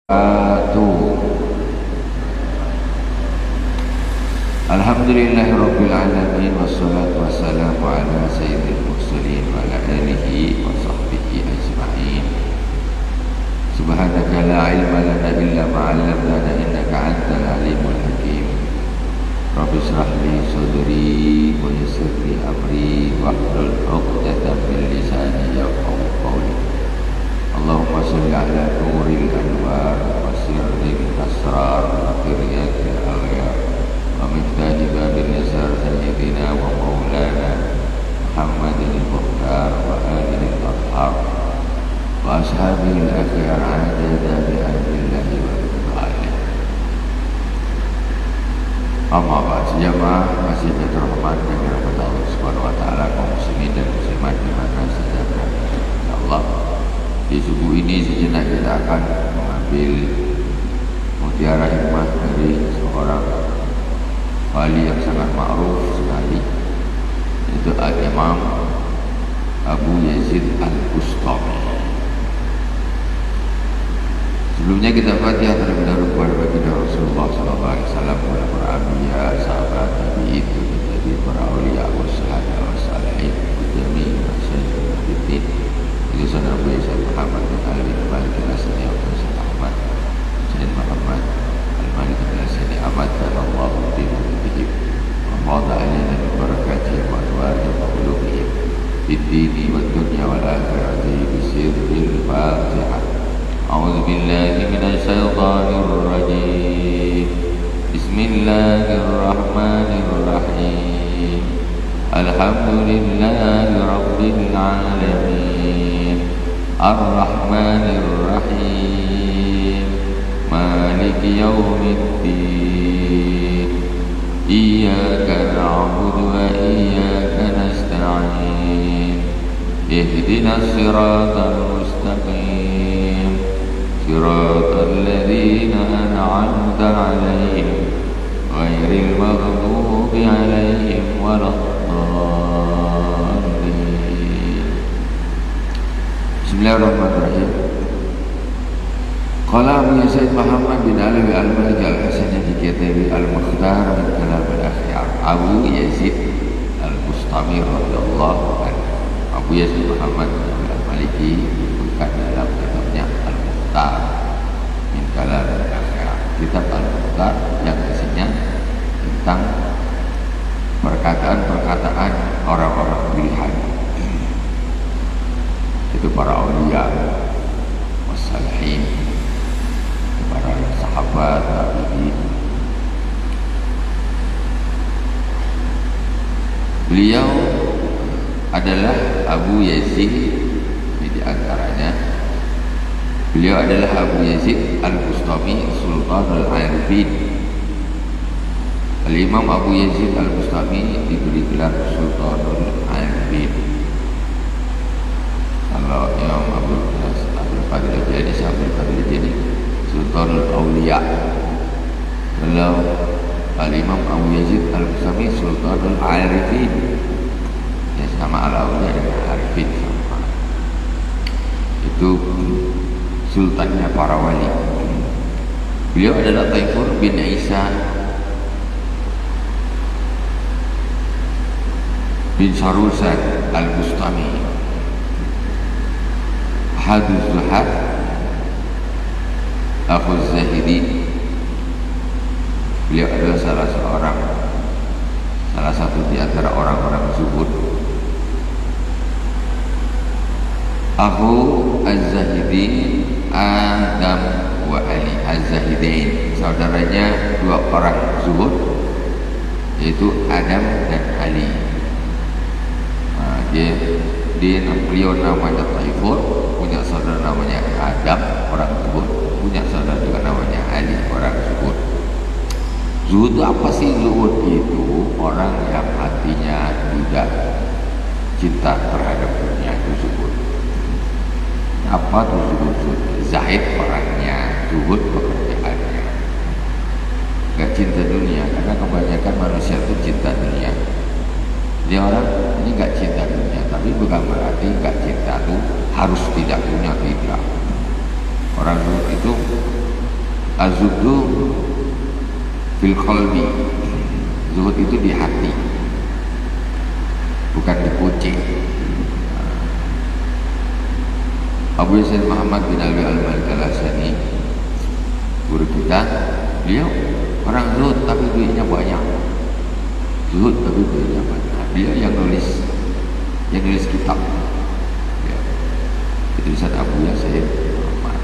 Alhamdulillahirabbil alamin wassalatu wassalamu ala sayyidil mursalin wa ala alihi wa sahbihi ajma'in. Subhanaka la ilma lana illa ma 'allamtana innaka antal alimul hakim. Rabbi shrah li sadri wa yassir li amri wahlul 'uqdatam min lisani yafqahu qawli. Allahumma shalli ala nuril anwar wa sirril asrar wa firyatil aghyar wa miftah babil yasar sayyidina wa maulana Muhammadin al-Mukhtar wa alihi al-athhar wa ashabihi al-akhyar adada bi ahlillahi wa ridwanihi. Amma ba'd, jamaah masih terhormat dan dirahmati Allah Subhanahu wa taala, kaum muslimin dan muslimat di mana saja berada. Insyaallah di subuh ini sejenak kita akan mengambil mutiara hikmah dari seorang wali yang sangat ma'ruf sekali, yaitu Al-Imam Abu Yazid Al-Bustami. Sebelumnya kita Fatihah terlebih dahulu kepada baginda Rasulullah SAW, para anbiya, sahabat, tabi'in, jadi para aulia, wassahadah, wassalahin, jami' masyarakat nabiin, Yusan Abu Yazid Muhammad bin Ali Malik al-Asani Sayyid Ahmad Sayyid Muhammad Al-Malik al-Asani Ahmad dan Allah bihim wa wada alaina min barakatihim wa anwarihim wa ulumihim fid dini wad dunya wal akhirati bi sirril Fatihah. A'udzu billahi minasy syaithanir rajim. Bismillahirrahmanirrahim. Alhamdulillahi rabbil alamin. Ar-Rahmanir-Rahim. Maliki yaumiddin. Iyyaka na'budu wa iyyaka nasta'in. Ihdinas siratal mustaqim. Siratal ladzina an'amta 'alaihim ghairil maghdubi 'alaihim waladdallin. Bismillahirrahmanirrahim. Qala Abu Yazid Muhammad bin Ali Al-Malik Al-Hasani fi kitab Al-Mukhtar min Kalam Al-Akhyar. Abu Yazid Al-Bustami radhiyallahu anhu. Abu Yazid Muhammad bin Al-Maliki disebutkan dalam kitabnya Al-Mukhtar min Kalam Al-Akhyar. Kitab Al-Mukhtar yang isinya tentang perkataan-perkataan orang-orang pilihan, itu para aulia, wassalihin, para sahabat, tabi'in. Beliau adalah Abu Yazid, ini di antaranya. Beliau adalah Abu Yazid Al-Bustami Sultan Al-Arifin. Al-Imam Abu Yazid Al-Bustami diberi gelar Sultan Al-Arifin. Kalau Imam Abdul Qadir Al-Jilani, Abdul Qadir Al-Jilani Sultanul Awliya. Kalau Al-Imam Abu Yazid Al-Bustami Sultanul Arifin, ya sama Al-Awliya dengan Arifin sama. Itu sultannya para wali. Beliau adalah Taifur bin Isa bin Sarusan Al-Bustami, Haduz Zuhad, Akhuz Zahidi. Beliau adalah salah satu di antara orang-orang zuhud. Akhu Az-Zahidi Adam wa Ali Az-Zahidain, saudaranya dua orang zuhud, yaitu Adam dan Ali. Beliau namanya Taifur, punya saudara namanya Adam, orang zuhud, punya saudara juga namanya Ali, orang zuhud. Zuhud itu apa sih? Zuhud itu orang yang hatinya tidak cinta terhadap dunia, itu zuhud. Apa tuh zuhud? Zahid orangnya, zuhud pekerjaannya. Gak cinta dunia, karena kebanyakan manusia itu cinta dunia. Dia orang ini gak cinta dunia, tapi bukan berarti gak cinta itu harus tidak punya, tidak. Orang zuhud itu Az-zuhdu fil qalbi. Zuhud itu di hati, bukan di kucing. Abu Yasin Muhammad bin Ali Al-Malik Al-Asani, guru kita, beliau orang zuhud tapi duitnya banyak. Zuhud tapi duitnya banyak. Beliau yang nulis kitab. Ya. Tulisan Abu Yasin Muhammad.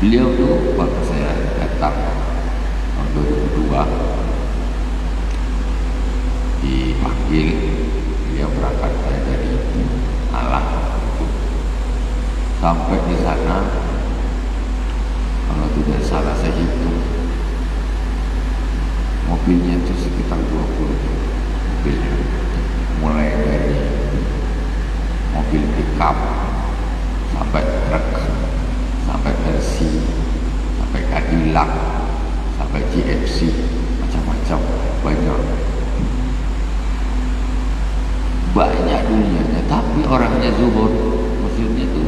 Beliau tuh waktu saya datang tahun 2002 dipanggil, beliau berangkat dari Malang. Sampai di sana, kalau tidak salah saya hitung, mobilnya itu sekitar 20 mobil, mulai dari mobil pickup sampai truk, sampai Mercy, sampai Cadillac, sampai GMC, macam-macam, banyak dunianya. Tapi orangnya zuhud, maksudnya tuh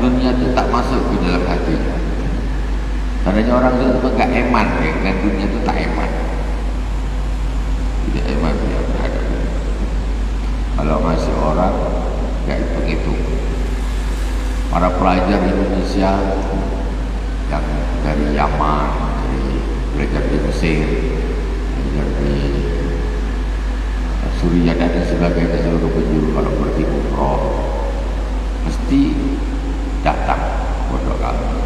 dunia itu tak masuk ke dalam hatinya. Karena orang itu enggak eman, ya, dengan dunia itu tak eman, tidak eman dia berhadap. Kalau masih orang enggak hitung-hitung. Para pelajar Indonesia yang dari Yaman, dari belajar di Mesir, belajar di Suriah dan sebagainya, seluruh penjuru kalau pergi umroh mesti datang pondok kami.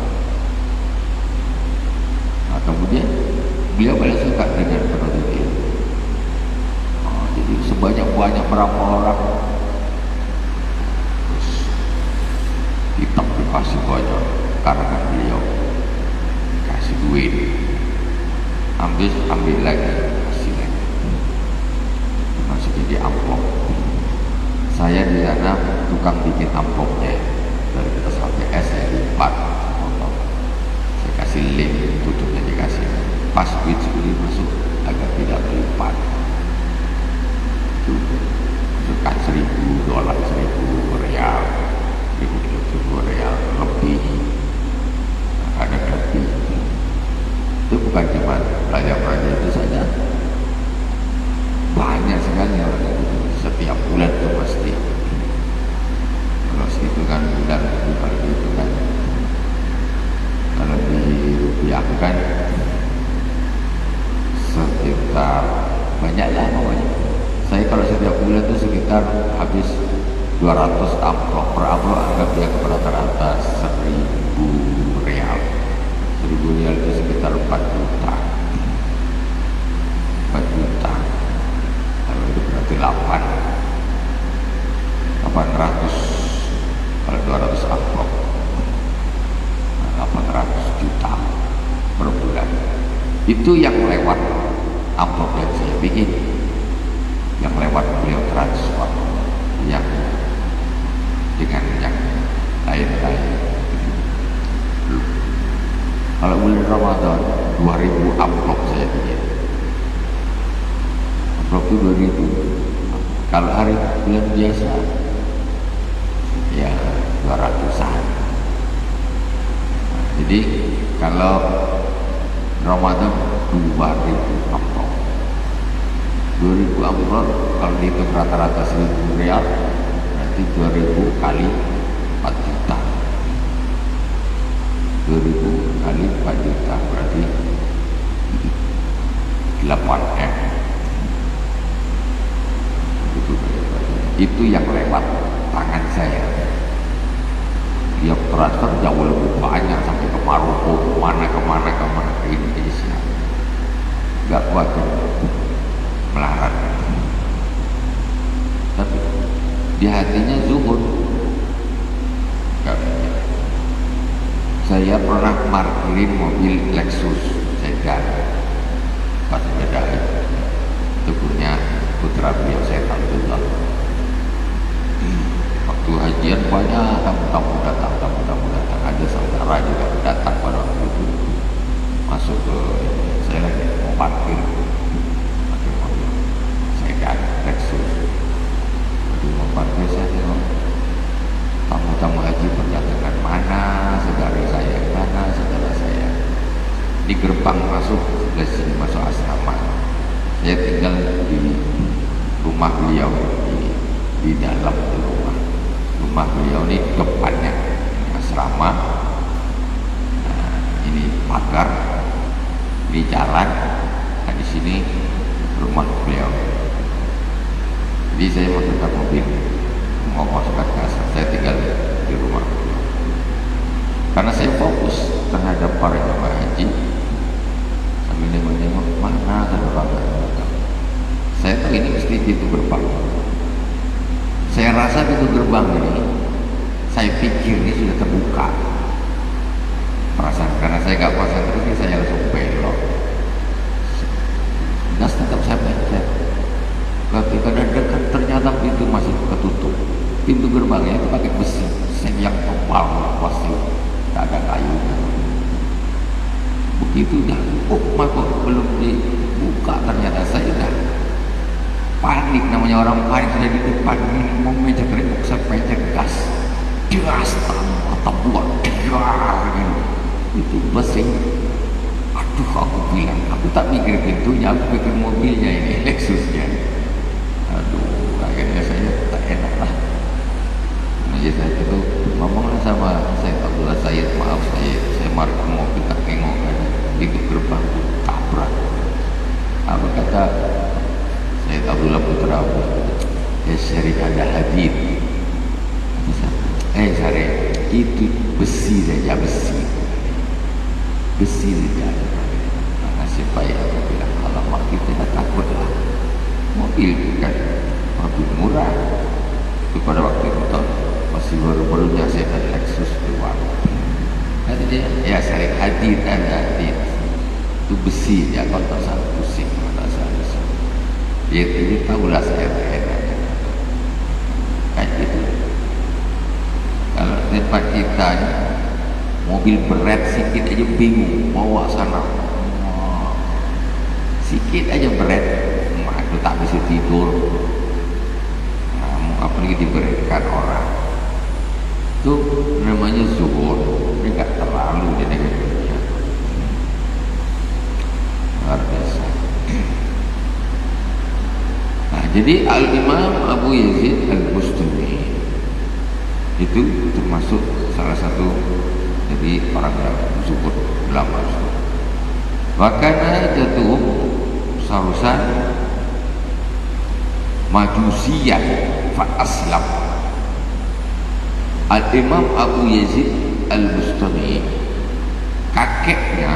Nah, kemudian beliau paling suka dengan penuntut ilmu. Jadi sebanyak-banyak berapa orang, terus kitab dikasih banyak karena beliau kasih duit, ambil lagi, kasih lagi, masukin di amplop. Saya di sana tukang bikin amplopnya, dari kita sampai S saya lipat, saya kasih link, tutupnya dikasih, pas duit sekali masuk agar tidak berlipat. Itu masukkan $1.000, $1.000, $1.000 lebih, ada lebih. Itu bukan cuma pelajar-pelajar itu saja, banyak sekali orang itu setiap bulan itu pasti. Kalau segitu kan bulan, kalau itu kan, kalau dirupiahkan sekitar banyaklah namanya. Saya kalau setiap bulan itu sekitar habis 200 amplop. Per amplop anggap dia rata-rata $1.000. $1.000 itu sekitar 4 juta. 4 juta. Kalau itu berarti 800. Kalau 200 amplop, 800 juta per bulan. Itu yang lewat amplop yang saya bikin, yang lewat beliau transfer, yang dengan yang lain-lain. Kalau bulan Ramadan 2000 amplop saya bikin. Amplop itu 2000. Kalau hari bulan biasa ya 200-an. Jadi kalau Ramadan 2000 amplop, 2000 amplop kalau dihitung rata-rata $1.000, berarti 2000 kali 4 juta. 2000 kali 4 juta berarti 8M. Itu yang lewat tangan saya. Dia transfer jauh lebih banyak, sampai ke Maroko, kemana ke Indonesia. Gak kuat melarat. Tapi di hatinya zuhud. Gak bisa. Saya pernah parkirin mobil Lexus sedan, pas sepeda itu punya putra beliau, saya Abdullah. Waktu hajian banyak tamu datang, ada saudara juga datang pada waktu itu, masuk ke saya lagi mau parkir mobil sedan Lexus, jadi mau parkir saya tengok tamu haji perjalanan mana di gerbang masuk sebelah sini masuk asrama. Saya tinggal di rumah beliau di dalam rumah beliau ini depannya ini asrama, nah, ini pagar, ini jalan, nah di sini rumah beliau. Jadi saya masukkan mobil mau masukkan ke asrama, saya tinggal di rumah beliau karena saya fokus terhadap para jemaah haji sambil nengok-nengok mana saudara. Saya tahu ini mesti pintu gerbang. Saya rasa pintu gerbang ini, saya pikir ini sudah terbuka. Perasaan karena saya nggak konsentrasi, saya langsung belok. Gas tetap saya pencet. Ketika dekat ternyata pintu masih ketutup. Pintu gerbangnya itu pakai besi, yang tebal, pasti tak ada kayunya. Begitu dah, kok belum dibuka, ternyata saya dah panik. Namanya orang panik sudah di depan ini mau mencet remote, saya pencet gas, tanpa buat gitu. Itu besi. Aduh, aku bilang, aku tak mikir pintunya, aku pikir mobilnya ini, Lexusnya. Aduh, akhirnya saya tak enak lah. Jadi saya itu ngomonglah sama saya Abdullah Said, maaf saya marah mobil tak tengok kan, di gerbang tabrak. Apa kata Said Abdullah Putra, Syarif ada hadid. Syarif itu besi saja, besi saja. Nasib baik aku bilang, alamak kita dah takut lah. Mobil kan mobil murah itu pada waktu itu masih baru-barunya saya dan Lexus keluar. Kata dia, ya Syarif hadid ada hadid. Itu besi ya, kalau tak salah pusing, kalau tak salah. Dia tahulah saya enak. Kayak gitu. Kalau tempat kita ni, mobil berat sikit aja bingung bawa sana. Sikit aja berat, itu tak bisa tidur. Apalagi diberikan orang. Itu namanya zuhud. Ini tak terlalu di negara dunia. Luar biasa. Nah, jadi Al-Imam Abu Yazid Al-Bustami itu termasuk salah satu dari orang yang zuhud ulama. Makanya jatuh sarusan Majusiyah fa aslam. Al-Imam Abu Yazid Al-Bustami, kakeknya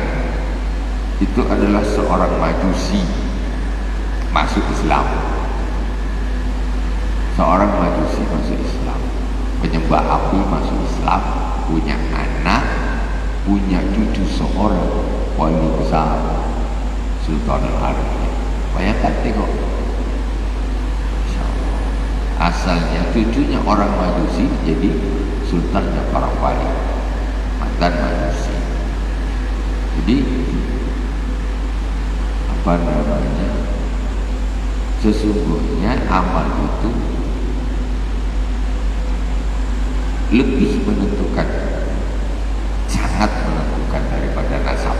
itu adalah seorang Majusi, masuk Islam. Seorang Majusi masuk Islam, penyembah api masuk Islam, punya anak, punya cucu seorang wali besar, Sultan Al-Arif. Bayangkan tengok, asalnya cucunya orang Majusi jadi sultannya para wali, mantan Majusi. Jadi apa namanya, sesungguhnya amal itu lebih menentukan, sangat menentukan daripada nasab.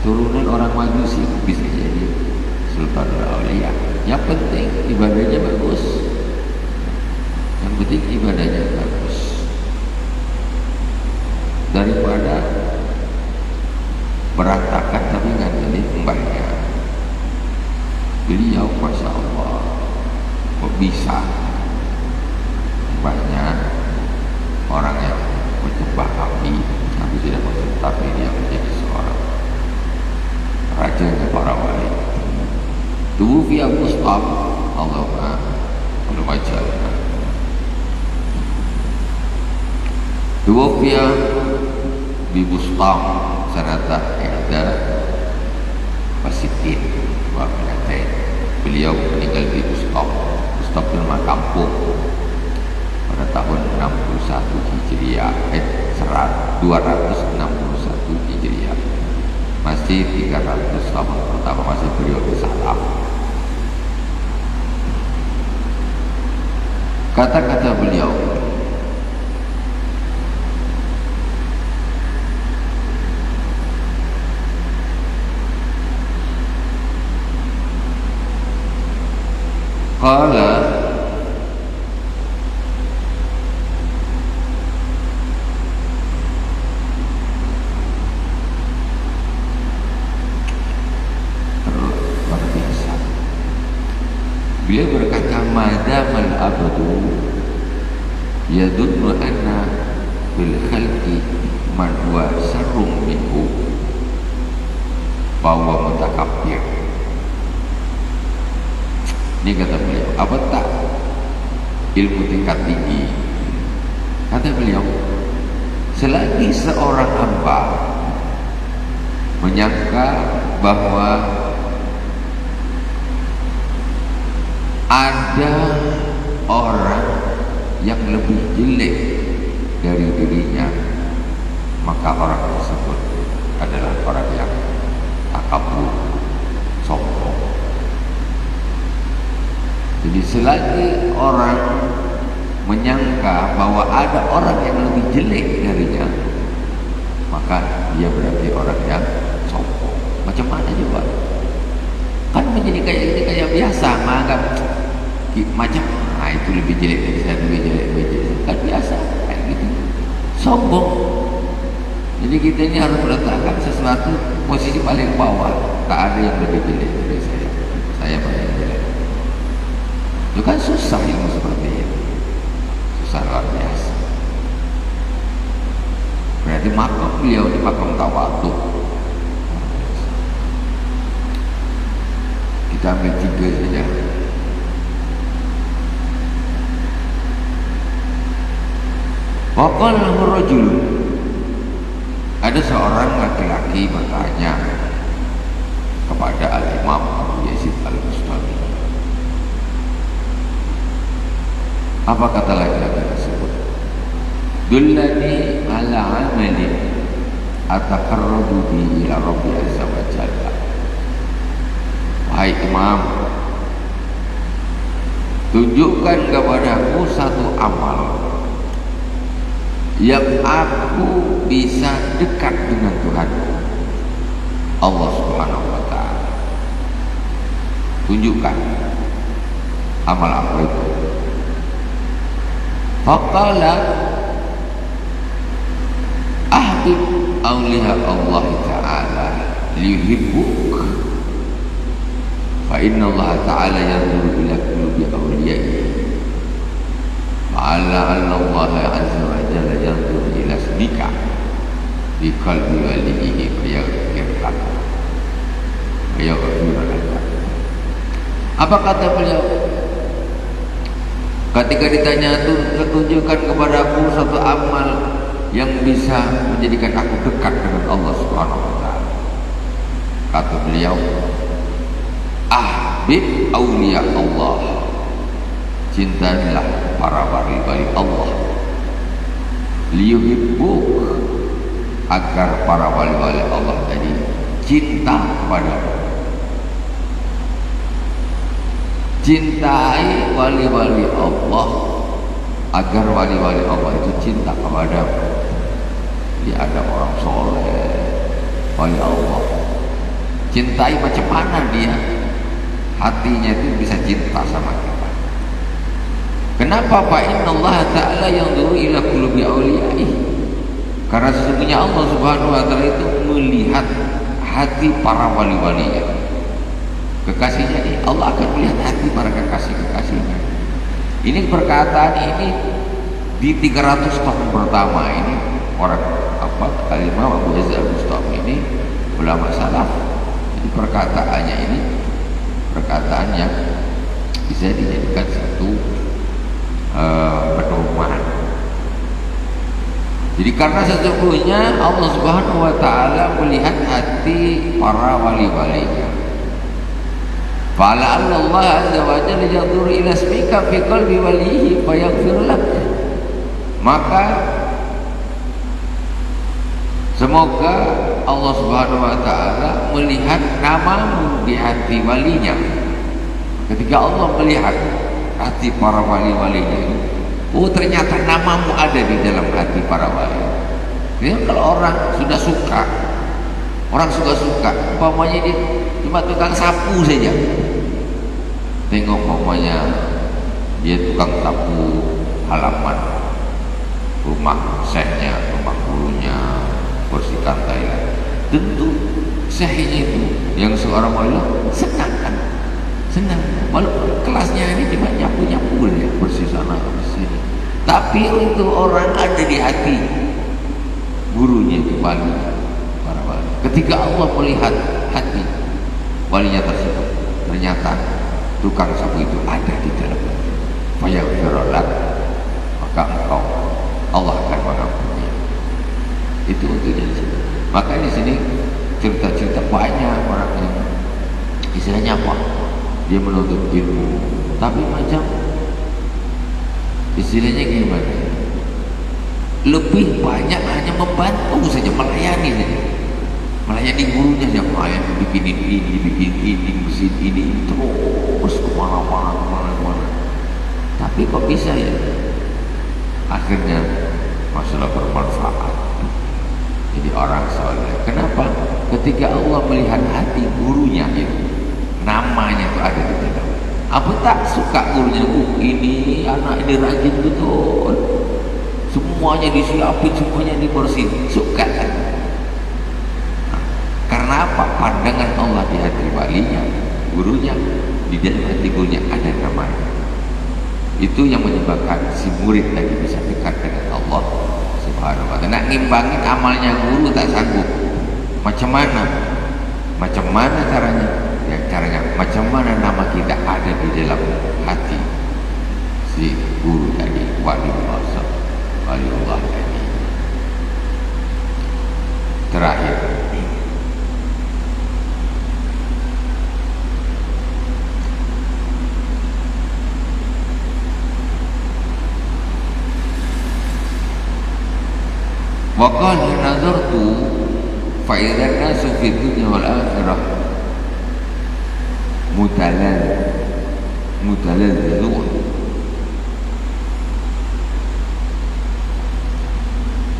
Turunan orang Majusi bisa jadi Sultan Aulia. Yang penting ibadahnya bagus. Yang penting ibadahnya bagus. Daripada berantakan tapi nggak jadi kembalinya. Beliau Masya Allah kok bisa banyak orang yang menyembah api tapi tidak masuk, tapi dia menjadi seorang rajanya para wali. Tuwufi Abu Mus'ab, Allahumma belum baca. Tuwufi Bi Bustam sanata ihda Pasitin wa minatain. Beliau meninggal di Bustam. Bustam itu nama kampung pada tahun 61 Hijriah, 261 Hijriah. Masih 300 tahun pertama, masih periode salaf. Kata-kata beliau, Beliau berkata, madamal abdu yadunnu anna bil khalqi man huwa sarrum minhu bahwa mutakabbir. Ini kata beliau, apa tak ilmu tingkat tinggi? Kata beliau, selagi seorang hamba menyangka bahwa ada orang yang lebih jelek dari dirinya, maka orang tersebut adalah orang yang takabur, sombong. Jadi selagi orang menyangka bahwa ada orang yang lebih jelek darinya, maka dia berarti orang yang sombong. Macam mana coba? Kan menjadi kayak biasa, menganggap macam itu lebih jelek dari saya, lebih jelek. Kan biasa kayak gitu, sombong. Jadi kita ini harus meletakkan sesuatu posisi paling bawah. Tak ada yang lebih jelek dari saya paling jelek. Itu kan susah ilmu seperti ini, susah luar biasa. Berarti makam beliau di makam tawadhu. Kita ambil 3 saja. Waqala lahu rajul, ada seorang laki-laki bertanya kepada Al-Imam Abu Yazid Al-Bustami. Apa kata laki-laki tersebut? Dullani ala amalin ataqarrabu bihi ila Rabbi azza wa jalla. Wahai Imam, tunjukkan kepadaku satu amal yang aku bisa dekat dengan Tuhan Allah Subhanahu wa ta'ala. Tunjukkan amal apa itu. Faqala ahbib awliya Allah ta'ala liyuhibbuk fa inna Allah ta'ala yanzuru ila qulubi awliyaihi Ala Allah azza wa jalla yanzuru ila ismika bi qalbi walihi fayaghfir lak. Apa kata beliau? Ketika ditanya itu, tunjukkan kepadaku satu amal yang bisa menjadikan aku dekat dengan Allah Subhanahu wa taala. Kata beliau, ahbib auliya Allah, cintailah para wali-wali Allah, liyuhibbuk, agar para wali-wali Allah tadi cinta kepadamu. Cintai wali-wali Allah agar wali-wali Allah itu cinta kepadamu. Dia ada orang soleh, wali Allah, cintai macam mana dia, hatinya itu bisa cinta sama kita. Kenapa? Fa innallaha ta'ala yanzuru ila qulubi awliyaihi. Karena sesungguhnya Allah Subhanahu wa taala itu melihat hati para wali-walinya. Kekasihnya ini, Allah akan melihat hati para kekasih-kekasihnya. Ini perkataan ini di 300 tahun pertama ini orang Al-Imam Abu Yazid Al-Bustami ini ulama salaf. Jadi perkataannya ini perkataan yang bisa dijadikan satu pedoman. Jadi karena sesungguhnya Allah Subhanahu wa taala melihat hati para wali-walinya. Fala Allah azza wa jalla yanzuru ila ismika fi qalbi walihi fayaghfir lak. Maka semoga Allah Subhanahu wa taala melihat namamu di hati walinya. Ketika Allah melihat hati para wali-walinya, oh ternyata namamu ada di dalam hati para wali. Jadi kalau orang sudah suka, orang suka, umpamanya dia cuma tukang sapu saja, tengok umpamanya dia tukang sapu halaman rumah syekhnya, rumah gurunya, bersihkan toilet, tentu syekhnya itu yang seorang wali senang kan. senang. Walaupun kelasnya ini cuma nyapu-nyapu ya, bersih sana bersih sini. Tapi untuk orang ada di hati gurunya itu wali, para wali. Ketika Allah melihat hati walinya tersebut, ternyata tukang sapu itu ada di dalam hati. Fayaghfirullah, maka engkau Allah akan mengampuni. Itu untuk di sini. Maka di sini cerita-cerita banyak orang yang istilahnya apa? Dia menuntut ilmu, tapi macam istilahnya gimana? Lebih banyak hanya membantu saja, melayani saja, melayani gurunya saja, melayani bikin ini, mesin ini, terus kemana-mana. Tapi kok bisa ya? Akhirnya masalah bermanfaat. Jadi orang soleh. Kenapa? Ketika Allah melihat hati gurunya itu, namanya itu ada di dalam. Apa tak suka gurunya? Ini anak ini rajin betul. Semuanya disiapin, semuanya dibersihin. Suka kan? Nah, karena apa? Pandangan Allah di hati walinya, gurunya, di dalam hati gurunya ada namanya. Itu yang menyebabkan si murid tadi bisa dekat dengan Allah Subhanahu wa ta'ala. Nak ngimbangin amalnya guru tak sanggup. Macam mana? Macam mana caranya? Ya caranya macam mana nama kita ada di dalam hati si guru tadi, waliullah tadi. Terakhir, wa qala nazartu fa idza nasu fi dunya wal akhirah mutalazzilun.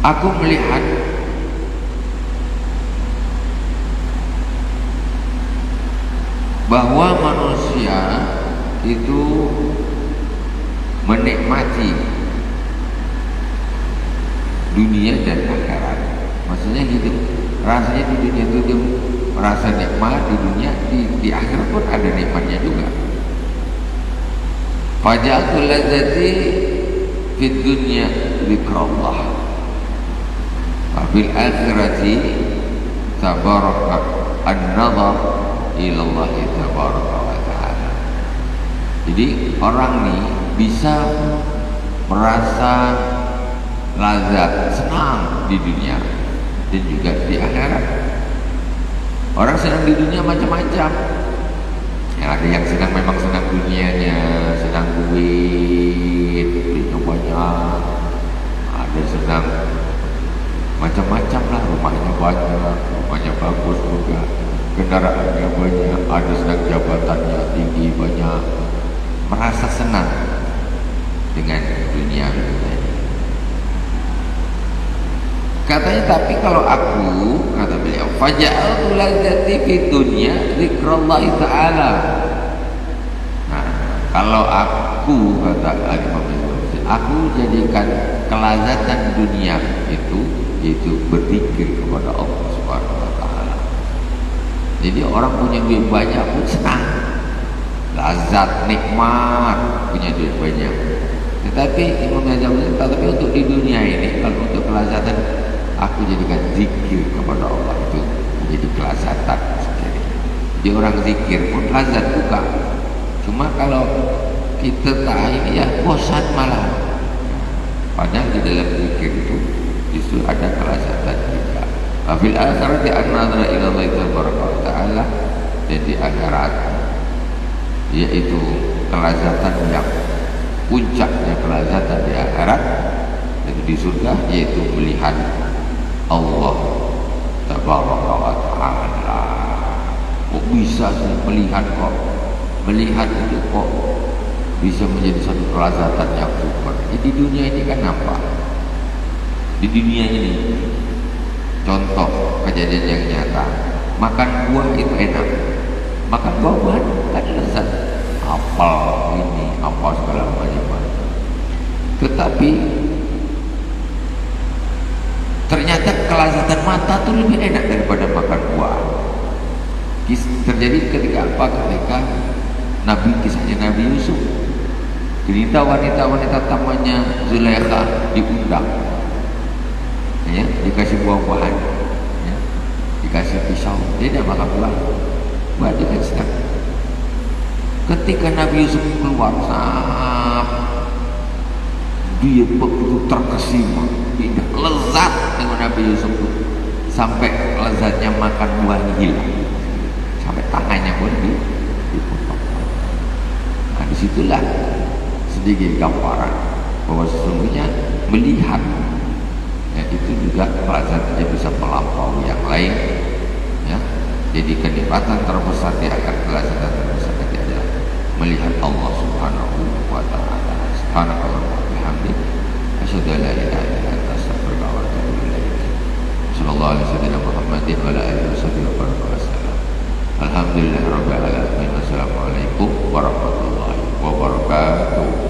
Aku melihat bahwa manusia itu menikmati dunia dan akhirat. Maksudnya gitu, rasanya di dunia itu dia merasa nikmat di dunia, di akhirat pun ada nikmatnya juga. Faja'atul ladzati fid dunya dzikrullah wa fil akhirati tabaraka an-nazar ila Allah tabaraka wa ta'ala. Jadi orang nih bisa merasa lazat, senang di dunia dan juga di akhirat. Orang senang di dunia macam-macam. Ya, ada yang senang, memang senang dunianya, senang duit, duitnya banyak. Ada senang macam-macam lah, rumahnya banyak, rumahnya bagus juga, kendaraannya banyak. Ada senang jabatannya tinggi banyak, merasa senang dengan dunia ini. Katanya, tapi kalau aku, kata beliau, faja'altu ladzati fid dunya dzikrullah ta'ala. Nah, kalau aku, kata Imam Ghazali, aku jadikan kelazatan dunia itu berzikir kepada Allah Subhanahu wa ta'ala. Jadi orang punya duit banyak pun senang, lazat, nikmat, punya duit banyak. Tetapi Imam Ghazali, tapi untuk di dunia ini, kalau untuk kelazatan, aku jadikan zikir kepada Allah itu menjadi kelazatan sendiri. Jadi orang zikir pun lazat juga. Cuma kalau kita tak ini ya bosan malah. Padahal di dalam zikir itu justru ada kelazatan juga. Fil akhirati an-nazara ila Allah tabaraka wa ta'ala, dan di akhirat yaitu kelazatan yang puncaknya kelazatan di akhirat, yaitu di surga, yaitu melihat Allah tabaraka wa ta'ala. Kok bisa sih melihat, kok melihat itu kok bisa menjadi satu kelazatan yang super. Jadi dunia ini kan apa? Di dunia ini contoh kejadian yang nyata, makan buah itu enak, makan buah kan lezat, apel ini apa segala macam. Tetapi ternyata kelazatan mata itu lebih enak daripada makan buah. Terjadi ketika apa? Ketika Nabi, kisahnya Nabi Yusuf. Cerita wanita-wanita tamannya Zulaikha diundang, ya, dikasih buah-buahan, ya, dikasih pisau, dia tidak makan buah dia kan sedang. Ketika Nabi Yusuf keluar, dia begitu terkesima, indah, lezat dengan Nabi Yusuf itu, sampai lezatnya makan buah hilang, sampai tangannya pun dipotong. Nah, disitulah sedikit gambaran bahwa sesungguhnya melihat, ya, itu juga lezatnya bisa melampaui yang lain, ya. Jadi kenikmatan terbesar di akan kelezatan terbesar adalah melihat Allah Subhanahu wa taala. Subhanallah wa bihamdi, asyhadu an la ilaha illa anta, astaghfiruka wa atubu ilaik. Sallallahu alaihi wasallam Muhammadin wa ala alihi wasallam. Alhamdulillahirabbil alamin. Wassalamualaikum warahmatullahi wabarakatuh.